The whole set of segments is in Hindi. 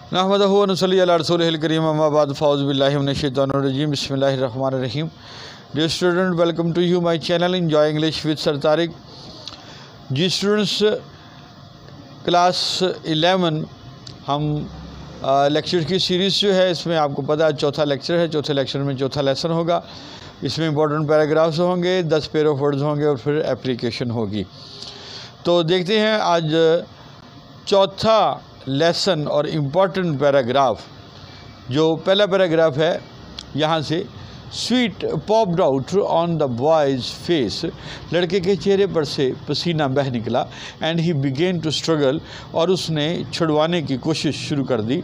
नहमदहु व नसल्ली अला रसूलिहिल करीम अम्मा बाद फ़ाऊज़ु बिल्लाहि मिनश शैतानिर रजीम बिस्मिल्लाहिर रहमानिर रहीम। Dear student, welcome to you my channel Enjoy English with Sir Tariq। जी स्टूडेंट्स, क्लास 11 हम लेक्चर की सीरीज़ जो है इसमें आपको पता है चौथा लेक्चर है। चौथे लेक्चर में चौथा लेसन होगा। इसमें इंपॉर्टेंट पैराग्राफ्स होंगे, 10 पेयर ऑफ वर्ड्स होंगे और फिर एप्लीकेशन होगी। तो देखते हैं आज चौथा लेसन और इम्पॉर्टेंट पैराग्राफ। जो पहला पैराग्राफ है यहाँ से, sweat popped out on the boy's face, लड़के के चेहरे पर से पसीना बह निकला। And he began to struggle, और उसने छुड़वाने की कोशिश शुरू कर दी।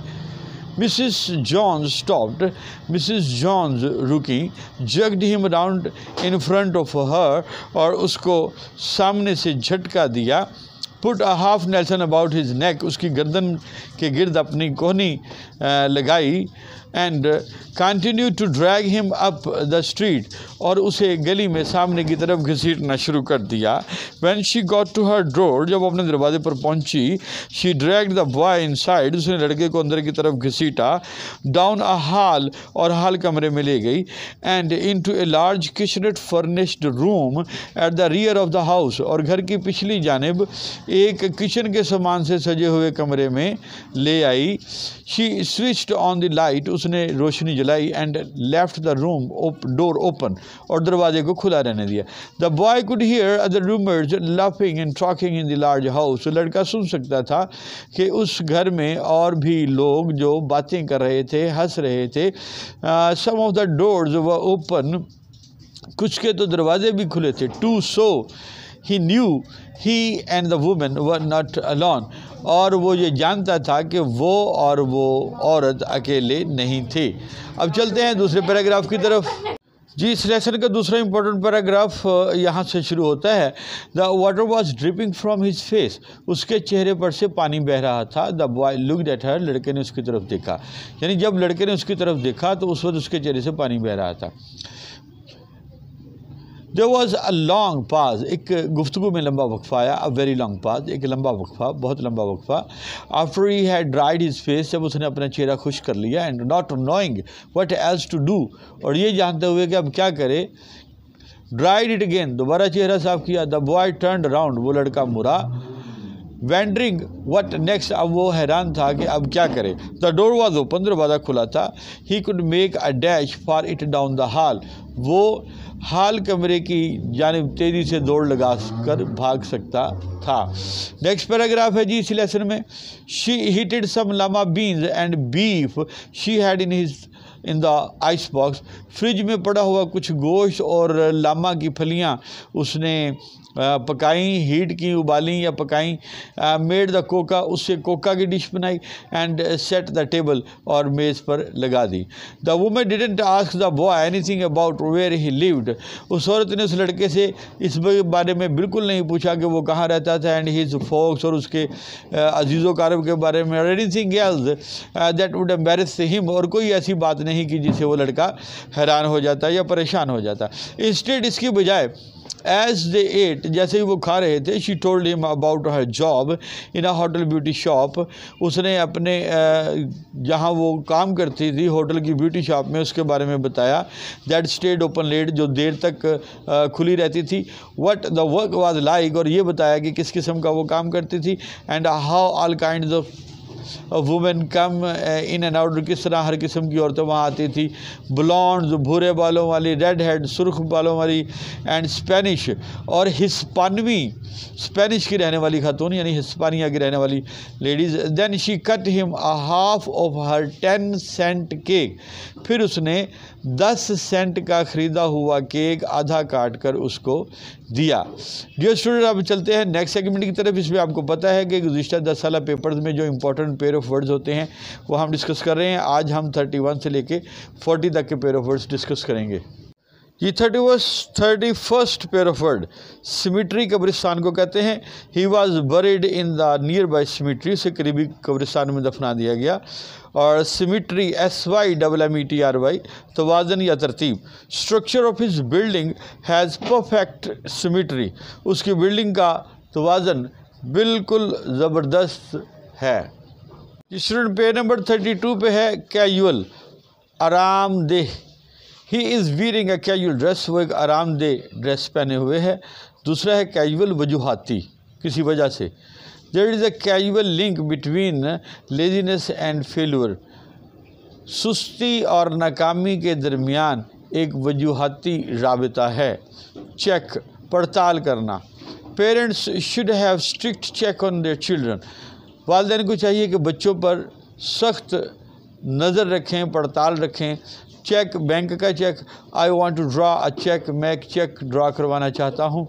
Mrs Jones stopped, Mrs Jones रुकी। Jerked him around in front of her, और उसको सामने से झटका दिया। Put a half nelson about his neck, उसकी गर्दन के गिर्द अपनी कोहनी लगाई। And continue to drag him up the street, और उसे गली में सामने की तरफ घसीटना शुरू कर दिया। When she got to her door, जब अपने दरवाजे पर पहुंची, she dragged the boy inside, उसने लड़के को अंदर की तरफ घसीटा। डाउन अ हॉल, और हॉल कमरे में ले गई। And into a large kitchenette furnished room at the rear of the house, और घर की पिछली जानिब एक किचन के सामान से सजे हुए कमरे में ले आई। She switched on the light, उसने रोशनी जलाई। And left the room door open, और दरवाजे को खुला रहने दिया। The boy could hear other roomers laughing and talking in the large house, लड़का सुन सकता था कि उस घर में और भी लोग जो बातें कर रहे थे, हंस रहे थे। Some of the doors were open, कुछ के तो दरवाजे भी खुले थे। To so he knew he and the woman were not alone, और वो ये जानता था कि वो और वो औरत अकेले नहीं थे। अब चलते हैं दूसरे पैराग्राफ की तरफ। जी, इस लेसन का दूसरा इंपॉर्टेंट पैराग्राफ यहाँ से शुरू होता है। The water was dripping from his face, उसके चेहरे पर से पानी बह रहा था। The boy looked at her, लड़के ने उसकी तरफ देखा। यानी जब लड़के ने उसकी तरफ देखा तो उस वक्त उसके चेहरे से पानी बह रहा था। There was a long pause, एक गुफ्तगू में लंबा वक्फा आया। A very long pause, एक लंबा वक्फा, बहुत लंबा वक्फा। After he had dried his face, जब उसने अपना चेहरा खुश कर लिया। And not knowing what else to do, और ये जानते हुए कि अब क्या करे, dried it again, दोबारा चेहरा साफ किया। The boy turned around, वो लड़का मुड़ा। Wondering what next, अब वो हैरान था कि अब क्या करे। The door was open, दरवाज़ा खुला था। He could make a dash for it down the hall, वो हाल कमरे की जानिब तेज़ी से दौड़ लगा कर भाग सकता था। नेक्स्ट पैराग्राफ है जी इसी लेसन में। She heated some lima beans and beef she had in the ice box, fridge में पड़ा हुआ कुछ गोश्त और लामा की फलियां उसने पकाई, हीट की, उबाली या पकाई। मेड द कोका, उससे कोका की डिश बनाई। एंड सेट द टेबल, और मेज़ पर लगा दी। The woman didn't ask the boy anything about where he lived, उस औरत ने उस लड़के से इस बारे में बिल्कुल नहीं पूछा कि वो कहाँ रहता था। एंड हिज फोक्स, और उसके अजीज़ो कारब के बारे में। Anything else that would embarrass him, और कोई ऐसी बात नहीं कि जिससे वो लड़का हैरान हो जाता या परेशान हो जाता। इंस्टेड, इसकी बजाय, एज दे एट, जैसे ही वो खा रहे थे, she told him about her job in a hotel beauty shop, उसने अपने जहाँ वो काम करती थी होटल की ब्यूटी शॉप में, उसके बारे में बताया। दैट स्टेड ओपन लेट, जो देर तक खुली रहती थी। What the work was like, और ये बताया कि किस किस्म का वो काम करती थी। And how all kinds of women come in and out, किस तरह हर किस्म की औरतें वहाँ आती थी। ब्लॉन्ड्स, भूरे बालों वाली, रेड हेड, सुर्ख बालों वाली। एंड स्पेनिश, और हिस्पानवी, स्पेनिश की रहने वाली खातून यानी हिस्पानिया की रहने वाली ladies. Then she cut him a half of her 10 cent cake, फिर उसने 10 सेंट का ख़रीदा हुआ केक आधा काट कर उसको दिया। डियर स्टूडेंट, अब चलते हैं नेक्स्ट सेगमेंट की तरफ। इसमें आपको पता है कि गुज़िश्ता 10 साल पेपर्स में जो इंपॉर्टेंट पेयर ऑफ वर्ड्स होते हैं वो हम डिस्कस कर रहे हैं। आज हम 31 से लेके 40 तक के पेयर ऑफ वर्ड्स डिस्कस करेंगे। ये 31st pair of word, symmetry कब्रिस्तान को कहते हैं। He was buried in the near by symmetry, उसे करीबी कब्रिस्तान में दफना दिया गया। और सिमिट्री SYMMETRY, तवाज़न या तरतीब। Structure of his building has perfect symmetry, उसकी बिल्डिंग का तवाज़न बिल्कुल ज़बरदस्त है। स्टूडेंट पेज नंबर 32 पे है कैजुअल, आरामदेह। He is wearing a casual dress, वो एक आरामदेह ड्रेस पहने हुए है। दूसरा है कैजुअल, वजूहाती, किसी वजह से। There is a casual link between laziness and failure, सुस्ती और नाकामी के दरमियान एक वजूहाती राबिता है। चेक, पड़ताल करना। Parents should have strict check on their children, वालिदैन को चाहिए कि बच्चों पर सख्त नज़र रखें, पड़ताल रखें। चेक, बैंक का cheque, I want to draw a cheque, मैं एक चेक ड्रा करवाना चाहता हूँ।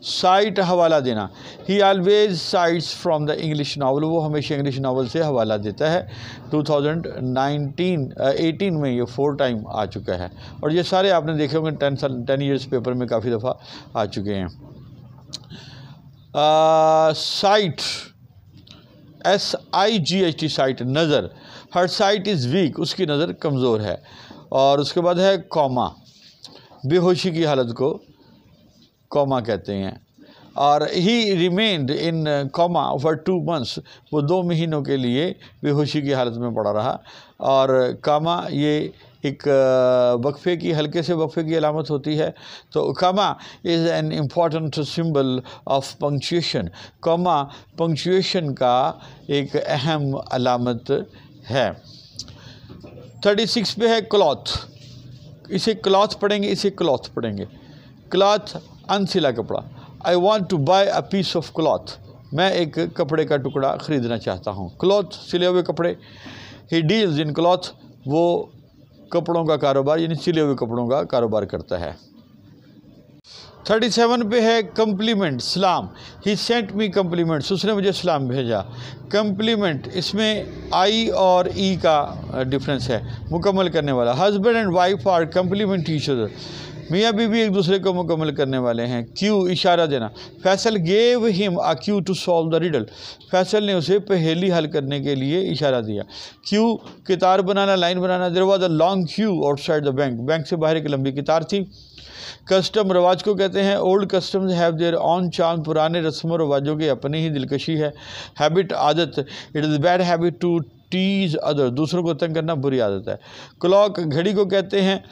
साइट, हवाला देना। ही always sites from the English novel, वो हमेशा इंग्लिश नावल से हवाला देता है। 2018 में ये 4 टाइम आ चुका है, और ये सारे आपने देखे होंगे 10 ईयर्स पेपर में काफ़ी दफ़ा आ चुके हैं। साइट, SIGHT, साइट, नज़र। हर साइट इज़ वीक, उसकी नज़र कमज़ोर है। और उसके बाद है कॉमा, बेहोशी की हालत को कॉमा कहते हैं। और ही remained in comma for 2 months, वो 2 महीनों के लिए बेहोशी की हालत में पड़ा रहा। और कामा ये एक वक्फे की, हल्के से वक्फे की अलामत होती है। तो comma is an important symbol of punctuation, comma punctuation का एक अहम अलामत है। 36 पे है क्लॉथ, इसे क्लॉथ पढ़ेंगे, इसे क्लॉथ पढ़ेंगे। क्लॉथ, अनसिला कपड़ा। I want to buy a piece of cloth, मैं एक कपड़े का टुकड़ा ख़रीदना चाहता हूँ। क्लॉथ, सिले हुए कपड़े। ही डील्स इन क्लॉथ, वो कपड़ों का कारोबार यानी सिले हुए कपड़ों का कारोबार करता है। 37 पे है कम्प्लीमेंट, सलाम। ही सेंट मी कम्प्लीमेंट्स, उसने मुझे सलाम भेजा। कम्प्लीमेंट, इसमें आई और ई का डिफरेंस है, मुकम्मल करने वाला। Husband and wife are complement each other, मियाँ बीवी एक दूसरे को मुकम्मल करने वाले हैं। क्यू, इशारा देना। Faisal gave him a cue to solve the riddle, Faisal ने उसे पहेली हल करने के लिए इशारा दिया। क्यू, कितार बनाना, लाइन बनाना। There was a long queue outside the bank, bank से बाहर एक लंबी कितार थी। कस्टम, रवाज को कहते हैं। Old customs have their on charm, पुराने रस्मों रवाजों की अपनी ही दिलकशी है। हैबिट, आदत। It is bad habit to tease other, दूसरों को तंग करना बुरी आदत है। क्लॉक, घड़ी को कहते हैं।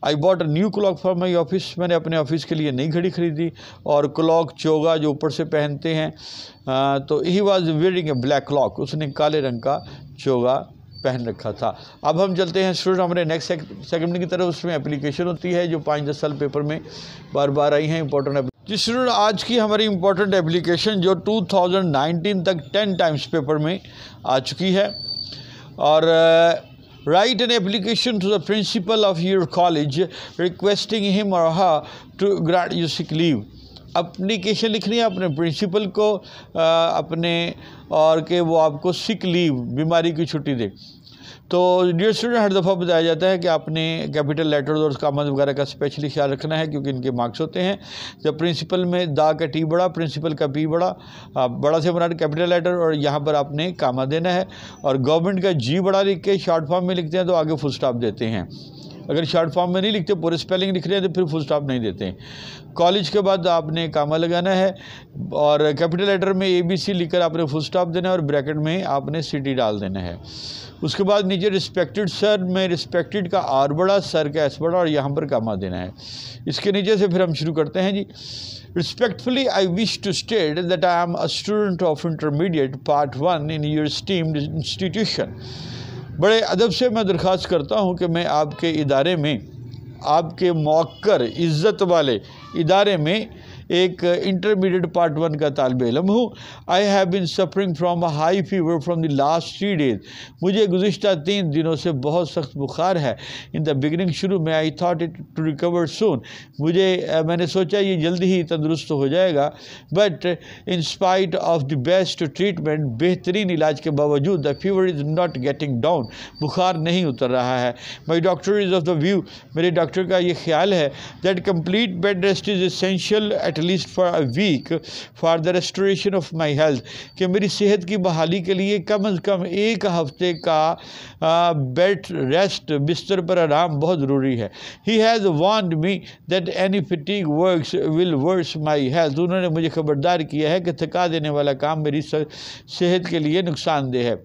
I bought a new clock for my office, मैंने अपने ऑफिस के लिए नई घड़ी खरीदी। और क्लॉक, चोगा, जो ऊपर से पहनते हैं। तो he was wearing A black clock, उसने काले रंग का चोगा पहन रखा था। अब हम चलते हैं स्टूडेंट हमारे नेक्स्ट सेगमेंट की तरफ। उसमें एप्लीकेशन होती है जो 5-10 साल पेपर में बार बार आई हैं, इंपॉर्टेंट। जी स्टूडेंट, आज की हमारी इंपॉर्टेंट एप्लीकेशन जो 2019 तक 10 टाइम्स पेपर में आ चुकी है। और write an application to the principal of your college requesting him or her to grant you sick leave, application लिखनी है अपने प्रिंसिपल को अपने, और कि वो आपको सिक लीव, बीमारी की छुट्टी दे। तो डियर स्टूडेंट, हर दफ़ा बताया जाता है कि आपने कैपिटल लेटर्स और कामत वगैरह का स्पेशली ख्याल रखना है, क्योंकि इनके मार्क्स होते हैं। जब प्रिंसिपल में दा का टी बड़ा, प्रिंसिपल का पी बड़ा, बड़ा से बड़ा कैपिटल लेटर, और यहाँ पर आपने कामा देना है। और गवर्नमेंट का जी बड़ा लिख के शॉर्ट फॉर्म में लिखते हैं तो आगे फुल स्टॉप देते हैं। अगर शॉर्ट फॉर्म में नहीं लिखते, पूरे स्पेलिंग लिख रहे हैं तो फिर फुल स्टॉप नहीं देते हैं। कॉलेज के बाद आपने कामा लगाना है, और कैपिटल लेटर में ABC लिखकर आपने फुल स्टॉप देना है, और ब्रैकेट में आपने सिटी डाल देना है। उसके बाद नीचे रिस्पेक्टेड सर में रिस्पेक्टेड का आर बड़ा, सर का एस बड़ा, और यहाँ पर कामा देना है। इसके नीचे से फिर हम शुरू करते हैं जी। Respectfully I wish to state that I am a student of intermediate part 1 in your esteemed institution, बड़े अदब से मैं दरख्वास्त करता हूँ कि मैं आपके इदारे में, आपके मौक्कर इज़्ज़त वाले इदारे में एक इंटरमीडिएट पार्ट 1 का तालिब इल्म हूँ। I have been suffering from a high fever from the last 3 days, मुझे गुज़िश्ता 3 दिनों से बहुत सख्त बुखार है। इन द बिगनिंग, शुरू में, I thought it to recover soon, मैंने सोचा ये जल्दी ही तंदुरुस्त हो जाएगा। But in spite of the best treatment, बेहतरीन इलाज के बावजूद, the fever is not getting down, बुखार नहीं उतर रहा है। My doctor is of the view, मेरे डॉक्टर का ये ख्याल है that complete bed rest is essential at least for a week for the restoration of my health, कि मेरी सेहत की बहाली के लिए कम अज़ कम 1 हफ्ते का बेड रेस्ट, बिस्तर पर आराम बहुत ज़रूरी है। He has warned me that any fatigue works will worse my health, उन्होंने मुझे खबरदार किया है कि थका देने वाला काम मेरी सेहत के लिए नुकसानदेह है।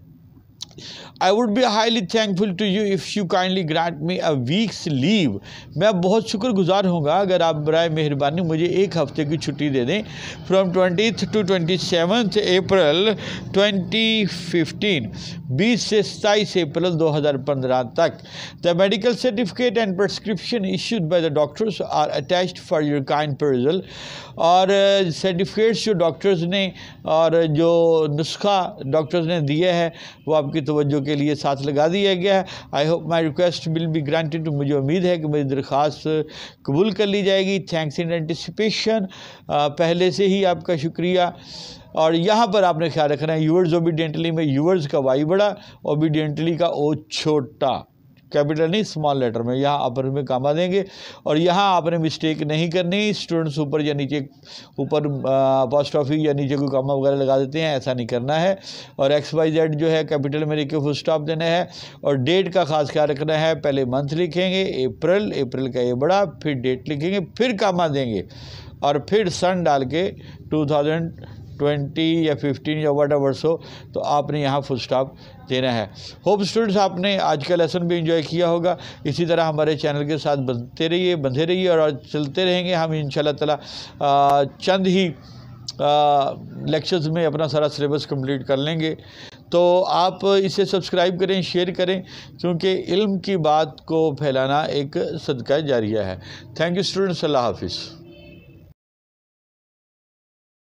I would be highly thankful to you if you kindly grant me a week's leave. मैं बहुत शुक्रगुजार होऊंगा अगर आप बराए मेहरबानी मुझे एक हफ्ते की छुट्टी दे दें, फ्रॉम 20th to 27th अप्रैल 2015, 20 से 27 अप्रैल 2015 तक। The medical certificate and prescription issued by the doctors are attached for your kind परusal। और सर्टिफिकेट्स जो डॉक्टर्स ने और जो नुस्खा डॉक्टर्स ने दिया है वो आपकी तवज्जो के लिए साथ लगा दिया गया है। I hope my request will be granted. मुझे उम्मीद है कि मेरी दरख्वास्त कबूल कर ली जाएगी। थैंक्स इन एंटिसिपेशन, पहले से ही आपका शुक्रिया। और यहाँ पर आपने ख्याल रखना है यूवर्स ओबीडियंटली में यूवर्स का वाई बड़ा, ओबीडियंटली का ओ छोटा, कैपिटल नहीं स्मॉल लेटर में, यहाँ अपर में कामा देंगे। और यहाँ आपने मिस्टेक नहीं करनी, स्टूडेंट्स ऊपर या नीचे ऊपर अपॉस्ट्रोफी या नीचे कोई कामा वगैरह लगा देते हैं, ऐसा नहीं करना है। और XYZ जो है कैपिटल में लिखे फुल स्टॉप देना है। और डेट का खास ख्याल रखना है, पहले मंथ लिखेंगे अप्रैल, अप्रैल का ये बड़ा, फिर डेट लिखेंगे, फिर कामा देंगे और फिर सन डाल के 2020 या 15 या वट एवर सो, तो आपने यहाँ फुल स्टॉप देना है। होप स्टूडेंट्स आपने आज का लेसन भी एंजॉय किया होगा। इसी तरह हमारे चैनल के साथ बंधे रहिए और चलते रहेंगे। हम इंशाल्लाह ताला चंद ही लेक्चर्स में अपना सारा सिलेबस कंप्लीट कर लेंगे। तो आप इसे सब्सक्राइब करें, शेयर करें, क्योंकि इल्म की बात को फैलाना एक सदका जारिया है। थैंक यू स्टूडेंट्स, अल्लाह हाफिज़।